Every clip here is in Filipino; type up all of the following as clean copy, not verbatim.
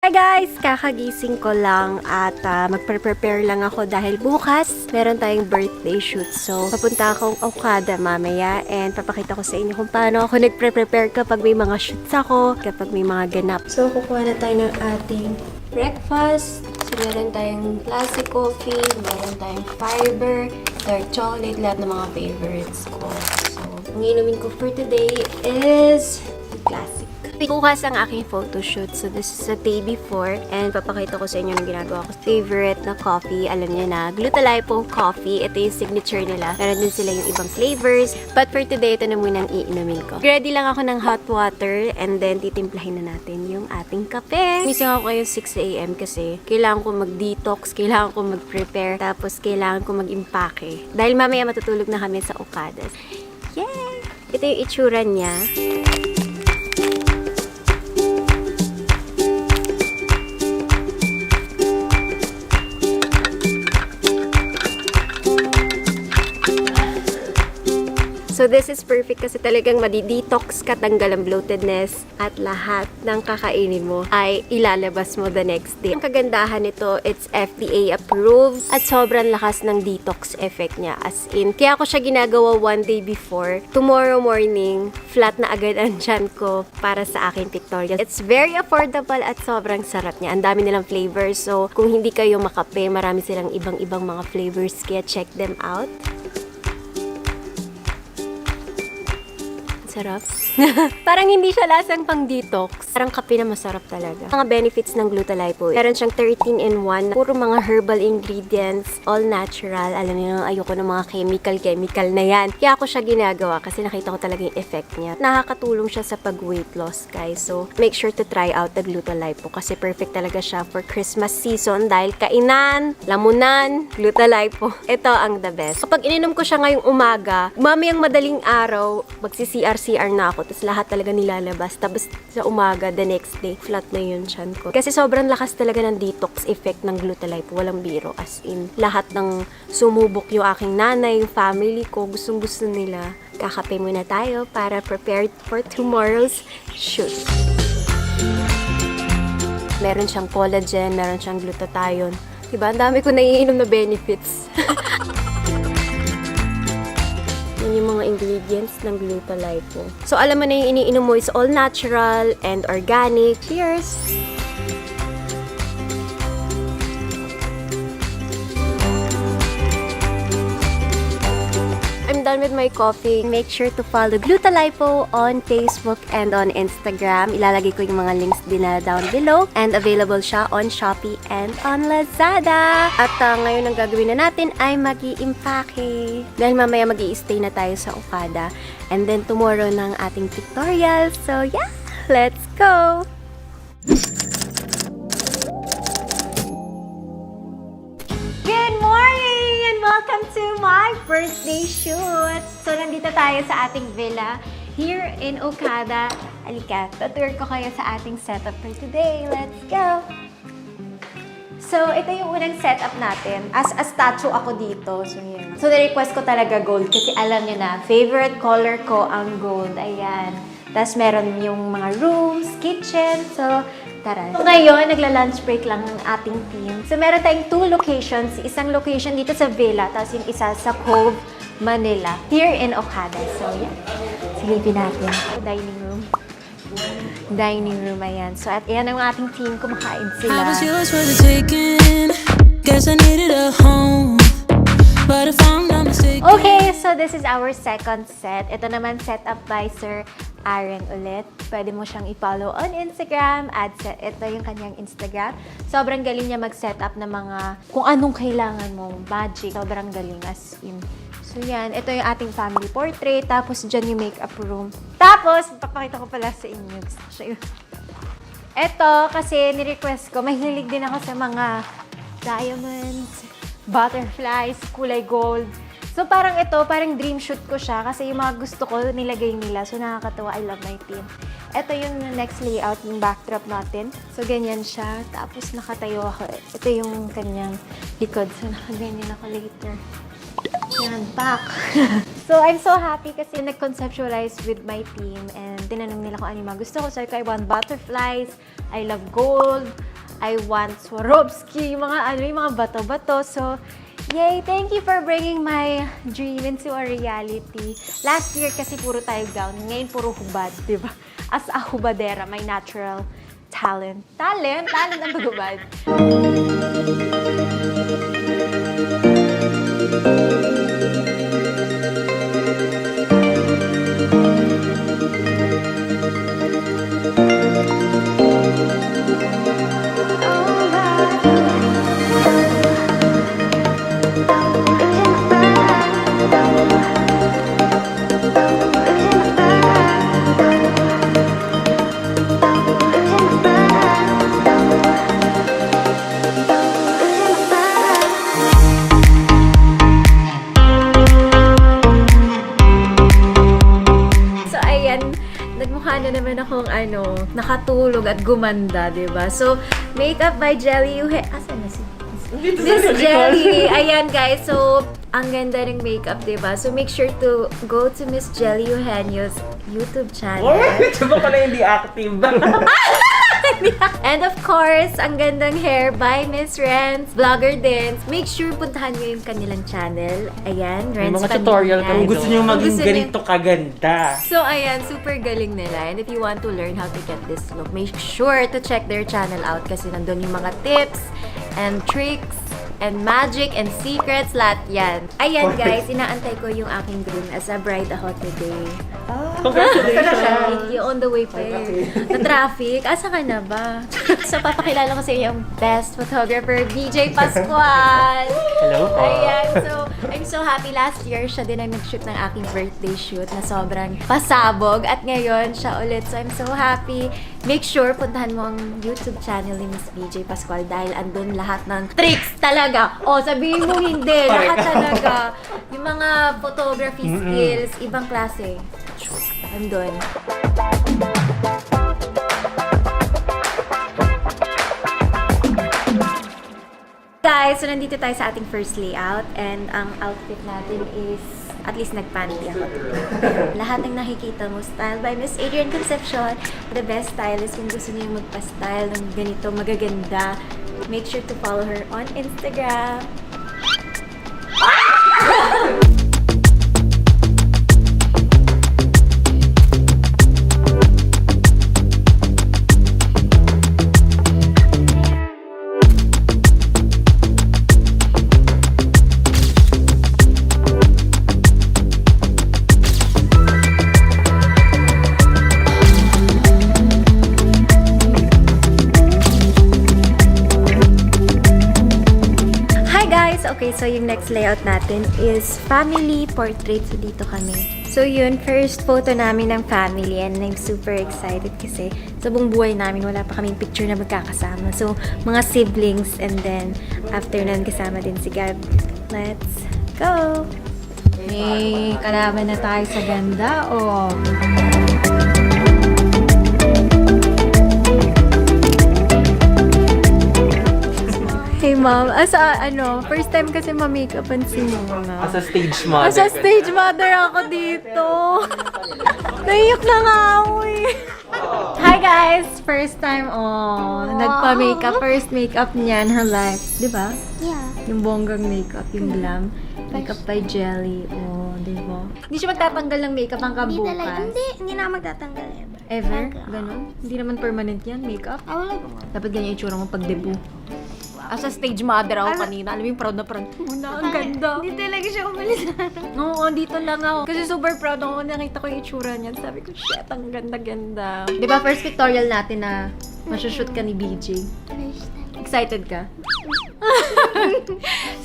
Hi guys! Kakagising ko lang at magpre-prepare lang ako dahil bukas meron tayong birthday shoot. So, papunta akong Okada mamaya and papakita ko sa inyo kung paano ako nagpre-prepare kapag may mga shoots ako, kapag may mga ganap. So, kukuha na tayo ng ating breakfast. So, meron tayong classic coffee, meron tayong fiber, dark chocolate, lahat ng mga favorites ko. So, ang inumin ko for today is classic. Bukas ang aking photoshoot. So, this is a day before. And papakita ko sa inyo ng ginagawa ko. Favorite na coffee. Alam niyo na, Glutalipo coffee. Ito yung signature nila. Meron din sila yung ibang flavors. But for today, ito na muna ang iinumin ko. Ready lang ako ng hot water. And then, titimplahin na natin yung ating kape. Mising ako kayo 6 a.m. kasi kailangan ko mag-detox. Kailangan ko mag-prepare. Tapos, kailangan ko mag-impake. Dahil mamaya matutulog na kami sa Okada. Yay! Ito yung itsura niya. So, this is perfect kasi talagang madi-detox ka, tanggal ang bloatedness at lahat ng kakainin mo ay ilalabas mo the next day. Ang kagandahan nito, it's FDA approved at sobrang lakas ng detox effect niya. As in, kaya ako siya ginagawa one day before. Tomorrow morning, flat na agad ang tiyan ko para sa aking pictorial. It's very affordable at sobrang sarap niya. Ang dami nilang flavors. So, kung hindi kayo makape, marami silang ibang-ibang mga flavors. Kaya check them out. Sarap. Parang hindi siya lasang pang detox. Parang kape na masarap talaga. Mga benefits ng Glutalipo. Meron siyang 13-in-1. Puro mga herbal ingredients. All natural. Alam niyo, ayoko ng mga chemical na yan. Kaya ako siya ginagawa kasi nakita ko talaga yung effect niya. Nakakatulong siya sa pag-weight loss, guys. So, make sure to try out the Glutalipo kasi perfect talaga siya for Christmas season dahil kainan, lamunan, Glutalipo. Ito ang the best. Kapag ininom ko siya ngayong umaga, mamayang madaling araw, magsi-CR na ako. Tapos lahat talaga nilalabas. Tapos sa umaga, the next day, flat na yun tiyan ko. Kasi sobrang lakas talaga ng detox effect ng Glutalipo. Walang biro. As in, lahat ng sumubok yung aking nanay, yung family ko, gustong-gusto nila. Kakape muna tayo para prepared for tomorrow's shoot. Meron siyang collagen, meron siyang glutathione. Diba? Ang dami ko naiinom na benefits. Yan yung mga ingredients ng Glutalipo. So, alam mo na yung iniinom mo is all natural and organic. Cheers! I'm done with my coffee. Make sure to follow Glutalipo on Facebook and on Instagram. Ilalagay ko yung mga links din na down below. And available siya on Shopee and on Lazada. At ngayon ang gagawin na natin ay mag-i-impake. Dahil mamaya mag-i-stay na tayo sa Okada. And then tomorrow ng ating tutorial. So yeah, let's go! Good morning and welcome to my birthday shoot! So, nandito tayo sa ating villa here in Okada. Halika, tutur ko kayo sa ating setup for today. Let's go! So, ito yung unang setup natin. As a statue ako dito. So, yun. So, na-request ko talaga gold kasi alam nyo na, favorite color ko ang gold. Ayan. Tapos, meron yung mga rooms, kitchen. So, tara. So, ngayon, nagla-lunch break lang ang ating team. So, meron tayong 2 locations. Isang location dito sa villa, tapos yung isa sa Cove, Manila. Here in Okada. So, yan. Silipin natin. Dining room. Dining room, ayan. So, at yan ang ating team. Kumakain sila. I was yours for the taking. Guess I needed a home. But if I'm not mistaken. Okay, so this is our second set. Ito naman set up by Sir Aaron ulit. Pwede mo siyang i-follow on Instagram. Ito yung kanyang Instagram. Sobrang galing niya mag-set up ng mga kung anong kailangan mo. Magic. Sobrang galing as in. So yan, ito yung ating family portrait. Tapos dyan yung makeup room. Tapos, papakita ko pala sa inyo. Gusto ko siya. Ito, kasi ni-request ko, mahilig din ako sa mga diamonds, butterflies, kulay gold. So, parang ito, parang dream shoot ko siya kasi yung mga gusto ko, nilagay nila. So, nakakatawa. I love my team. Ito yung next layout, yung backdrop natin. So, ganyan siya. Tapos, nakatayo ako. Ito yung kanyang likod. So, nakaganyan ako later. Yan, back. So, I'm so happy kasi nag-conceptualize with my team and tinanong nila kung ano yung mga gusto ko. Sabi ko, I want butterflies, I love gold, I want Swarovski, yung mga bato-bato. So, yay! Thank you for bringing my dream into a reality. Last year kasi puro tayo gown, ngayon puro hubad, di ba? As a hubadera, my natural talent. Talent ang paghubad. Nagmukha na naman akong nakatulog at gumanda, diba? So, Makeup by Jelly Eugenio. Asan na si Miss Jelly? Ayan, guys. So, ang ganda ng makeup, diba? So, make sure to go to Miss Jelly Eugenio's YouTube channel. Diba pala hindi active? And of course, ang gandang hair by Miss Renz, vlogger din. Make sure puntahan nyo yung kanilang channel. Ayan, May Renz mga tutorial Padilla. kung gusto nyo maging Gusto nyo- ganito kaganda. So, ayan, super galing nila. And if you want to learn how to get this look, make sure to check their channel out kasi nandun yung mga tips and tricks and magic and secrets, lahat yan. Ayan, guys, inaantay ko yung aking groom as a bride ako today. Congratulations! Thank you. On the way pa eh. Na-traffic. Asa ka na ba? So, papakilala ko sa inyo yung best photographer, BJ Pascual. Hello po. Ayan. So, I'm so happy. Last year, siya din ang nag-shoot ng aking birthday shoot na sobrang pasabog. At ngayon, siya ulit. So, I'm so happy. Make sure, puntahan mo ang YouTube channel ni Miss BJ Pascual dahil andun lahat ng tricks talaga. O, sabihin mo hindi. Lahat talaga. Yung mga photography skills, ibang klase. Andun. Guys, so nandito tayo sa ating first layout and ang outfit natin is at least nagpanty ako. Lahat ng nakikita mo, style by Miss Adrian Concepcion. The best stylist kung gusto niyo magpa-style ng ganito magaganda. Make sure to follow her on Instagram. Okay, so yung next layout natin is family portrait. So, dito kami. So, yun, first photo namin ng family and I'm super excited kasi sa buong buhay namin, wala pa kaming picture na magkakasama. So, mga siblings and then after nun, kasama din si Gab. Let's go! Hey, kalaban na tayo sa ganda, oh! Hey ma'am, first time kasi ma-makeupan si mama. As a stage model. As a stage mother ako dito. Naiyak na nga ako eh. Hi guys! First time, nagpa-makeup. First makeup niya in her life. Di ba? Yeah. Yung bonggang makeup, yung glam. Makeup by Jelly. Oh, di ba? Hindi siya magtatanggal ng makeup hanggang Hindi talaga. bukas. Hindi na magtatanggal ever. Ever? Ganon? Hindi naman permanent yan, makeup. Ah, wala naman. Dapat ganyan itsura mo pag debut. As a stage mother ako kanina. Alam mo yung proud na proud. Muna, ang ganda. Hindi talaga siya umalis. Oo, dito lang ako. Kasi super proud ako. Nakita ko yung itsura niya. Sabi ko, shit, ang ganda-ganda. Di ba, first pictorial natin na masushoot ka ni BJ? First time. Excited ka?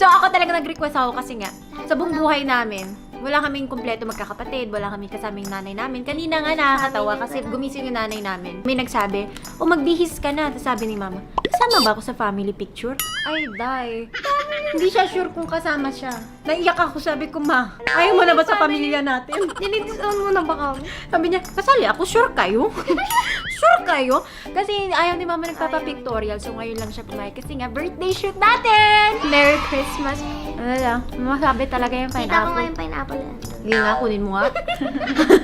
So, ako talaga nag-request ako kasi nga, sa buong buhay namin, wala kaming kumpleto magkakapatid, wala kaming kasaming nanay namin. Kanina nga nakakatawa kasi gumising yung nanay namin. May nagsabi, magbihis ka na. Tapos sabi ni mama, kasama ba ako sa family picture? Ay, die. Hindi siya sure kung kasama siya. Naiyak ako, sabi ko, ma, ayaw mo na ba sa pamilya natin? Nilitisan mo na ba kami? Sabi niya, kasali ako, sure kayo? Sure kayo? Kasi ayaw ni mama nagpapa-pictorial, so ngayon lang siya pumayag. Kasi nga, birthday shoot natin! Merry Christmas! Ano lang, masabi talaga yung Kita ko nga pineapple. yung pineapple na. Hindi nga, kunin mo nga.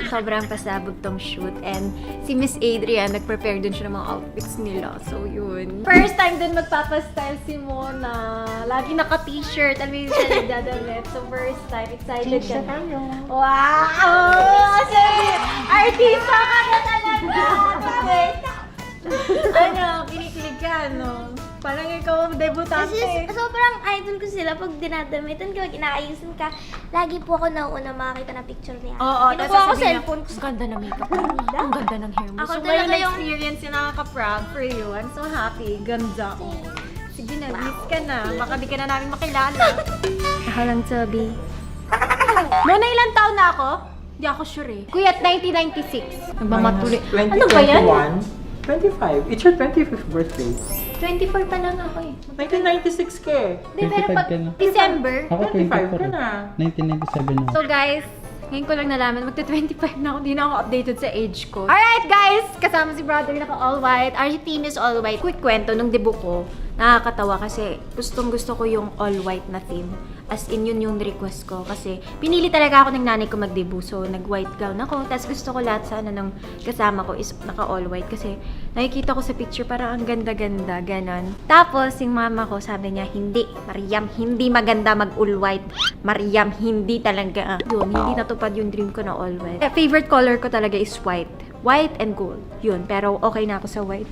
Sobrang pasabog tong shoot. And si Miss Adrian, nag-prepare din siya ng mga outfits nila. So, yun. First time din magpapastyle si Mona. Lagi naka-t-shirt. Alam mo yun siya nagdadamit. So, first time. Excited siya. Wow! Kasi, artista ka na talaga! Ano, kinikilig ka, no? Parang ikaw ang debutante. Kasi sobrang idol ko sila pag dinadamitan ka, inaayusin ka. Lagi po ako nauuna makakita ng picture niya. Oo, Kinukuha ko sasabihin niya, cellphone ko. Ang ganda ng makeup mo. Ang ganda ng hair mo. Ako So, talaga ngayon yung- experience yung nakaka-proud for you. I'm so happy. Ganda. Sige na, miss ka na. Baka di ka na namin makilala. Ako lang, Toby. Mona, ilang taon na ako? Hindi ako sure eh. Kuya, 1996. Nagmamatuli. Ano ba yan? 25. It's your 25th birthday. 24 pa lang ako eh. 1996 ka eh. Di, pero 25 pag ka na. December. Ako 25 ka 24. na. 1997 na. So guys, ngayon ko lang nalaman, magta-25 na ako, di na ako updated sa age ko. Alright guys, kasama si brother, naka all white. Our team is all white. Quick kwento, nung debut ko, nakakatawa kasi gustong gusto ko yung all white na theme. As in, yun yung request ko. Kasi pinili talaga ako ng nanay ko mag-debut. So, nag-white gown ako. Tapos gusto ko lahat sa ng kasama ko is naka-all white. Kasi nakikita ko sa picture parang ang ganda-ganda, ganon. Tapos, yung mama ko sabi niya, hindi, Mariam, hindi maganda mag-all white. Mariam, hindi talaga. Yun, hindi natupad yung dream ko na all white. Favorite color ko talaga is white. White and gold. Yun, pero okay na ako sa white.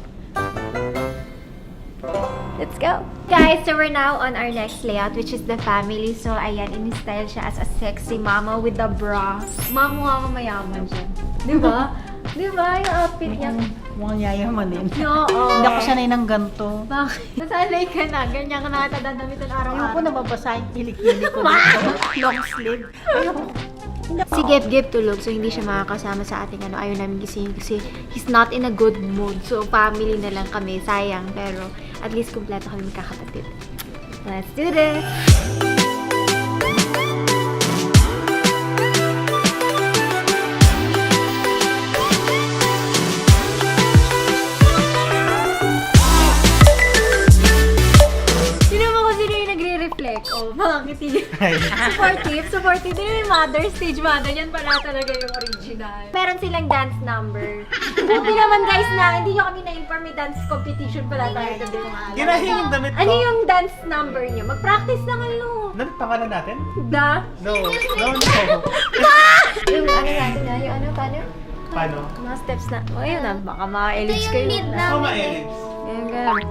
Let's go! Guys, so we're now on our next layout, which is the family. So, ayan, in-style siya as a sexy mama with the bra. Mama mayaman siya. Di ba? Di ba? Yung outfit niya. Mukhang yayamanin. Oo. Hindi ako sanay ng ganito. Bakit? Nasanay ka na. Ganyan ka nakatadadamitan Ayoko araw-araw. nababasa yung kilikili ko dito. Long sleeve. Ayoko. Si Gep tulog, so hindi siya makakasama sa ating ano, ayaw namin gisingin kasi he's not in a good mood. So, family na lang kami. Sayang, pero at least kumpleto kami magkakapatid. Let's do this! Sino mo kung sino yung nagre-reflect? Oh, mga ngiti. Supportive. Din yung mother, stage mother. Yan pala talaga yung original. Meron silang dance number. Buti naman guys na, hindi nyo kami na-inform may dance competition pala tayo today. Ginahing yung damit ko. Ano yung dance number nyo? Mag-practice na kayo. Ano pangalan natin? Da? No. Yung ano natin na, yung ano, paano? Paano? Mga steps na. O yun na, baka mga Ito ellipse yung kayo. need na. Oh, ma-ellipse. Ganyan.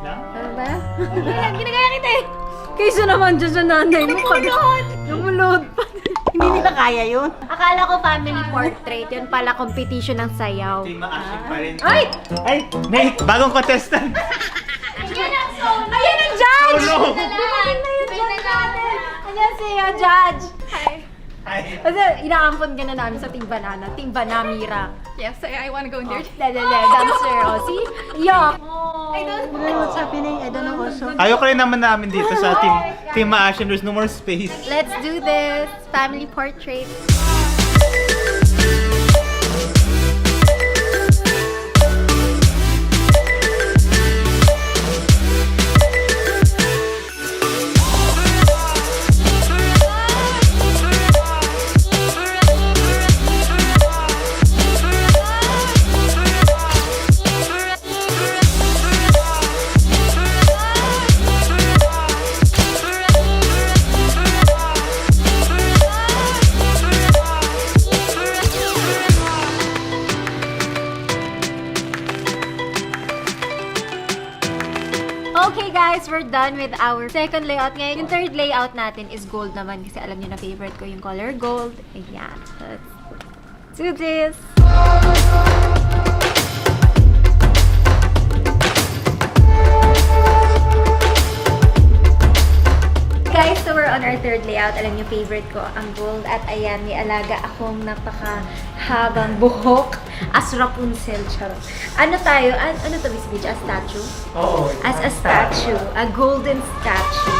Lang? Ano ba? Ginagaya kita eh. Kaysa naman dyan sa nanay mo. Lumulod pa. Hindi nila kaya yun. Akala ko family portrait. Yun pala competition ng sayaw. Team Maashik pa rin. Ay! Ay! Nay! Bagong contestant! Ayan ang judge! Oh, no! Dumating na yung judge natin. Ayan siya, judge. Ay! Kasi inaampon ka na namin sa Team Banana. Team Banamira. Yes, I want to go in there. Dancer. O, see? Yuck! Ano what's happening? I don't know also. Ayoko rin naman namin dito sa Team Maashik. There's no more space. Let's do this. Family portrait. Okay guys, we're done with our second layout. Ngayon, yung third layout natin is gold naman kasi alam niyo na favorite ko yung color gold. Ayan. Let's do this! Guys, so we're on our third layout. Alam niyo, favorite ko ang gold. At ayan, may alaga akong napakahabang buhok. As Rapunzel, charot. Ano tayo? Ano to, Miss Beach? A statue? Oo. As a statue. A golden statue.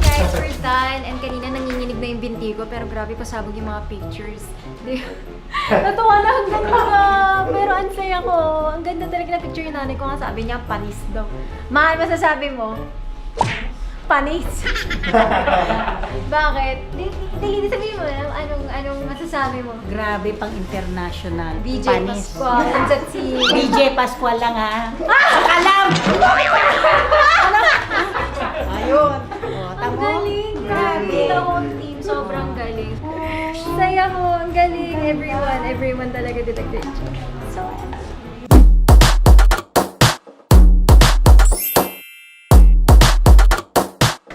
Guys, we're done. And kanina nanginginig na yung binti ko, pero grabe pasabog yung mga pictures. Natuwa na hanggang mga, pero ang saya ko. Ang ganda talaga na picture yung nanay ko. Nga sabi niya, panis daw. Mahal, masasabi mo? Panis. Bakit? Hindi sabihin mo, anong masasabi mo? Grabe pang international. BJ Panis. Pascual. At si... BJ Pascual lang ha. Sakalam! Ayun. O, Ang tamo. galing! Grabe! The whole team, sobrang galing. Saya ko! Ang galing! Everyone talaga did a great job. So,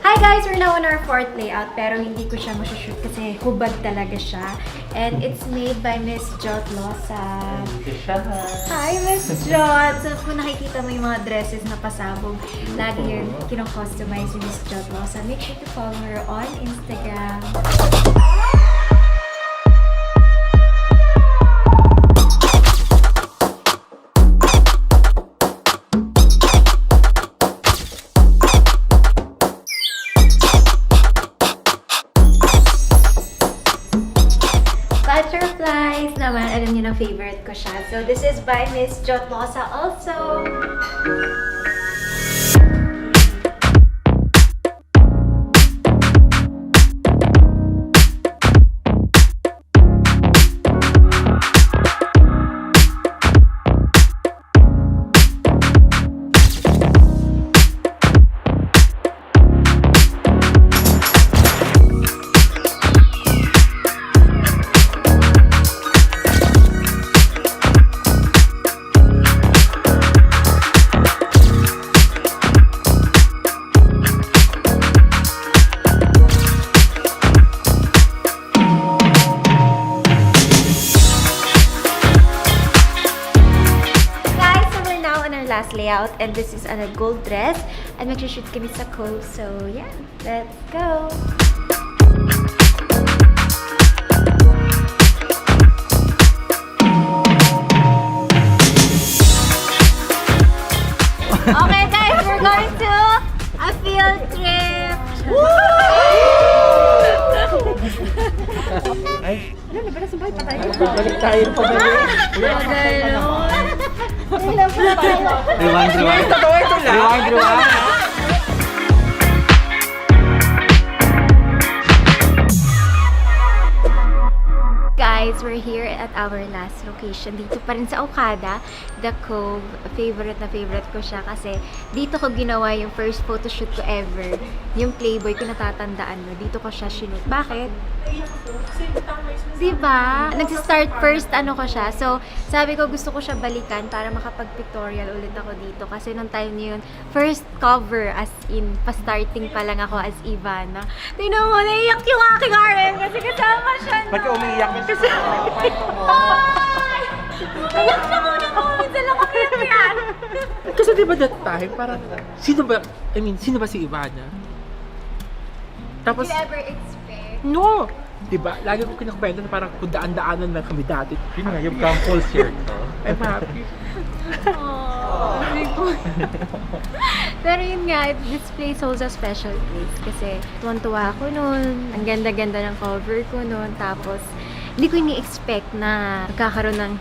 hi guys! We're now on our fourth layout, pero hindi ko siya masushoot kasi hubad talaga siya. And it's made by Miss Jot Losa. Hi, Miss Jot! So, kung nakikita mo yung mga dresses na pasabog, lagi yun kino-customize ni Miss Jot Losa. Make sure to follow her on Instagram. Butterflies naman, alam niyo na favorite ko siya. So, this is by Miss Jot Losa also. Last layout, and this is on a gold dress, and mag-shoot kami sa Cove. So yeah, let's go! Okay guys, we're going to a field trip! Ay, Balik tayo pa ba? rewind. Totoo ito lang. Rewind. Guys, we're here at our last location. Dito pa rin sa Okada, The Cove. Favorite na favorite ko siya kasi dito ko ginawa yung first photoshoot ko ever. Yung Playboy ko natatandaan mo. Dito ko siya shoot. Bakit? Diba? Nag-start first ano ko siya. So, sabi ko gusto ko siya balikan para makapag-pictorial ulit ako dito. Kasi nung time niyo yun, first cover as in, pa-starting pa lang ako as Ivana. Tingnan mo, naiyak yung aking RM kasi kasama siya. Ba't ka umiiyak? Kasi... Ay! Iyak na muna ako. Minsan lang ako yan. Kasi di ba that time, parang, sino ba si Ivana? Tapos, Did you ever expect? no! Di ba? Lagi ko kinakwento na parang kung daan-daanan lang kami dati. Yun nga, yung campus shirt. I'm happy. Pero yun nga, this place holds a special place kasi tuwan-tuwa ako noon. Ang ganda-ganda ng cover ko noon. Tapos, hindi ko ini-expect na magkakaroon ng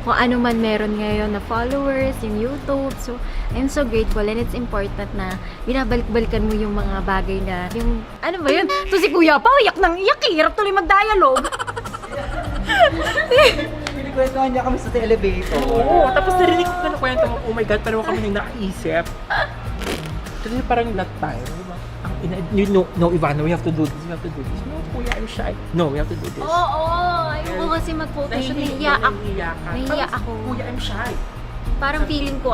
kung ano man meron ngayon na followers, yung YouTube. So, I'm so grateful and it's important na binabalik-balikan mo yung mga bagay na, yung, ano ba yun? So, si Kuya pa, iyak nang iyak eh. Hirap tuloy mag-dialogue. Pinikwentuhan niya kami sa elevator. Oo, tapos narinig ko na kwento mo, oh my God, parang kami nang nakaisip. Kasi parang that time, diba? You know, Ivana, we have to do this, we have to do this. No, Kuya, I'm shy. No, we have to do this. Oo, ayoko kasi mag-photoshoot. Nahihiya ako. Kuya, I'm shy. Parang feeling ko,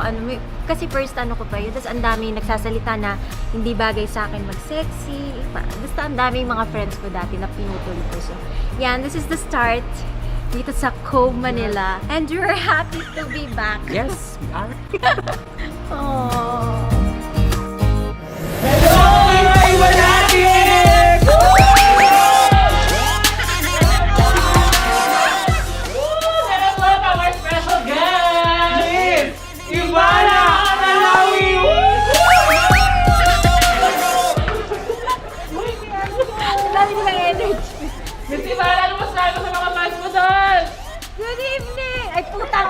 kasi first ano ko pa yun, tapos ang dami nagsasalita na hindi bagay sa akin mag-sexy. Basta ang dami mga friends ko dati na pinutol ko. So, yan, this is the start dito sa Cove, Manila. And we're happy to be back. Yes, we are. Aww. Dami nilang energy. Miss Ivana, ano masasabi ko sa mga fans mo doon? Good evening! Ay, putang!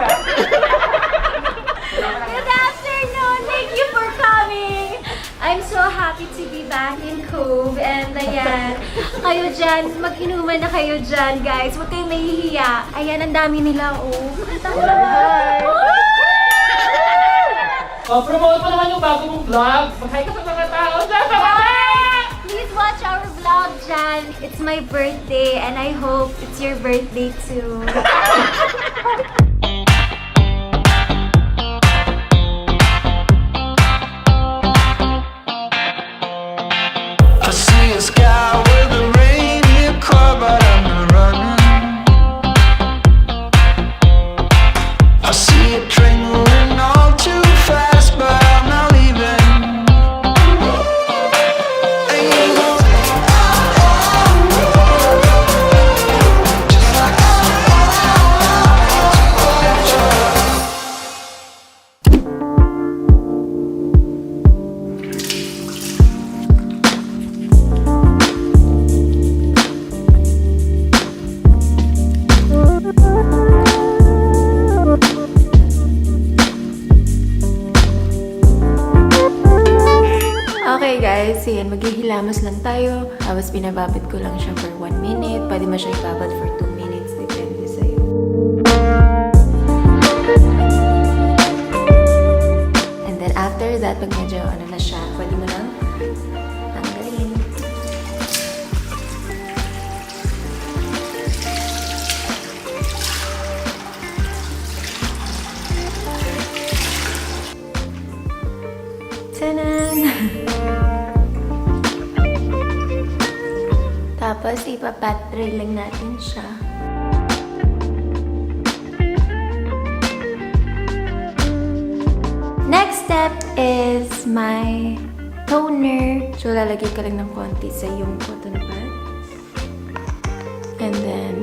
Good afternoon! Thank you for coming! I'm so happy to be back in Cove. And ayan, kayo dyan, mag-inuman na kayo dyan, guys. Huwag kayong mahihiya. Ayan, ang dami nila, oh. Oh, promote mo naman yung bago mong vlog. Mag-hi ka sa mga tao dyan. Please watch our vlog, Jan. It's my birthday, and I hope it's your birthday too. I see a sky with a reindeer car, but I'm not running. I see a train moving all too fast, but I'm not leaving. And you go just like Okay guys, yan, maghihilamos lang tayo. Tapos binababad ko lang siya for 1 minute. Pwede mo siya ibabad for 2 minutes. Depende sa'yo. And then after that, pag medyo ano na siya, pwede mo lang tanggalin. Tanan! Tapos, ipapat-tray lang natin siya. Next step is my toner. So, lalagay ka lang ng konti sa yung cotton pad. And then,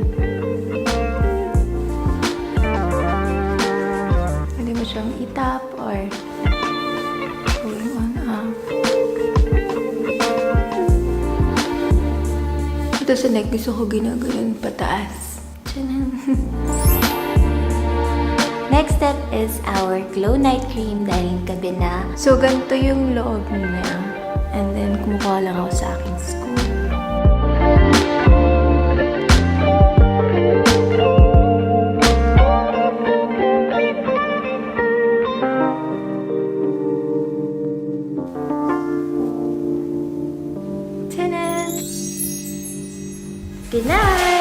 pwede mo siyang itap or going on up. Ito sa neck, gusto ko ginagayon pataas. Tiyanan. Next step is our Glow Night Cream dahil gabi na. So, ganito yung loob niya. And then, kumukuha lang ako sa aking scoop. Good night!